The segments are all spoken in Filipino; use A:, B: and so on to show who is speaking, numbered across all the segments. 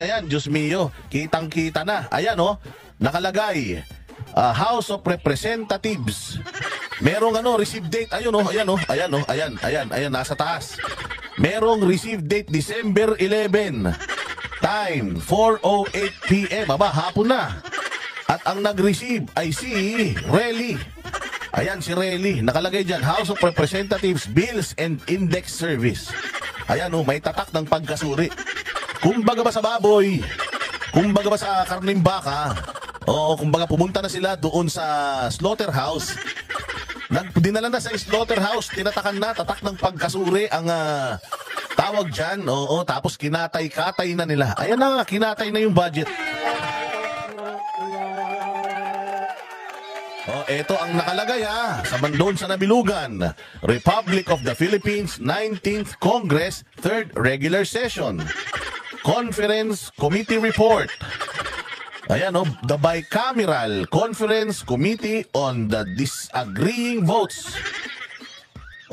A: Ayan, Diyos mio, kitang-kita na. Ayan, oh, nakalagay, House of Representatives. Merong receive date. Ayun, oh, ayan, oh, ayan, oh, ayan, nasa taas. Merong receive date, December 11. Time, 4:08 p.m. Aba, hapon na. At ang nag-receive ay si Relly. Ayan, si Relly. Nakalagay dyan, House of Representatives, Bills and Index Service. Ayan, oh, may tatak ng pagkasuri. Kumbaga ba sa baboy, kumbaga ba sa karning baka, o kumbaga pumunta na sila doon sa slaughterhouse, dinala na sa slaughterhouse, tinatakan na, tatak ng pagkasuri ang tawag dyan, oo, tapos kinatay-katay na nila. Ayan na nga, kinatay na yung budget. Oh, eto ang nakalagay sa bandon sa Nabilugan, Republic of the Philippines, 19th Congress, 3rd Regular Session. Conference Committee Report. Ayan, the Bicameral Conference Committee on the Disagreeing Votes.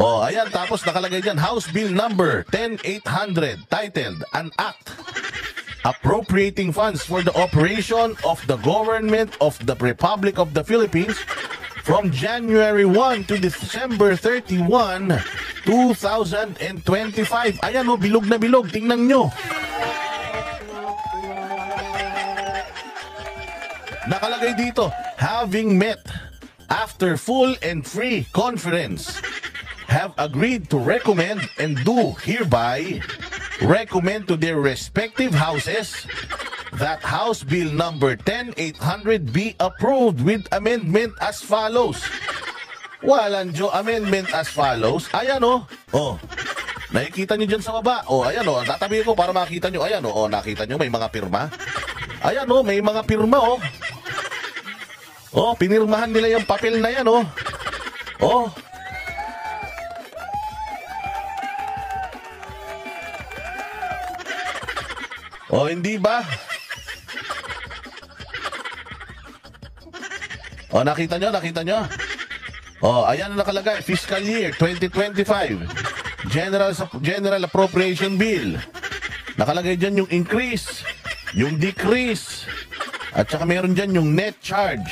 A: Ayan, tapos nakalagay dyan, House Bill number 10800, titled, An Act Appropriating Funds for the Operation of the Government of the Republic of the Philippines from January 1 to December 31, 2025. Ayan, bilog na bilog, tingnan nyo. Nakalagay dito, having met after full and free conference, have agreed to recommend and do hereby recommend to their respective houses that House Bill number 10800 be approved with amendment as follows. Walang amendment as follows. Ayan, nakikita nyo dyan sa baba. Ayan, tatabi ko para makita nyo. Ayan, nakita nyo, may mga pirma. Ayan, may mga pirma, pinirmahan nila yung papel na yan, hindi ba? Nakita nyo? Ayan ang nakalagay, Fiscal Year 2025, General Appropriation Bill. Nakalagay dyan yung increase, yung decrease, at saka meron dyan yung net charge.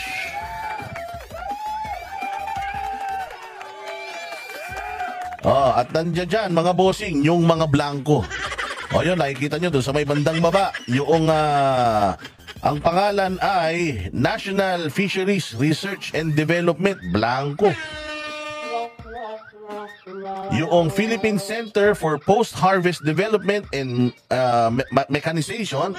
A: At nandiyan dyan, mga bossing, yung mga blanco. Yun, nakikita nyo doon sa may bandang baba. Yung, ang pangalan ay National Fisheries Research and Development, blanco. Yung Philippine Center for Post-Harvest Development and Mechanization,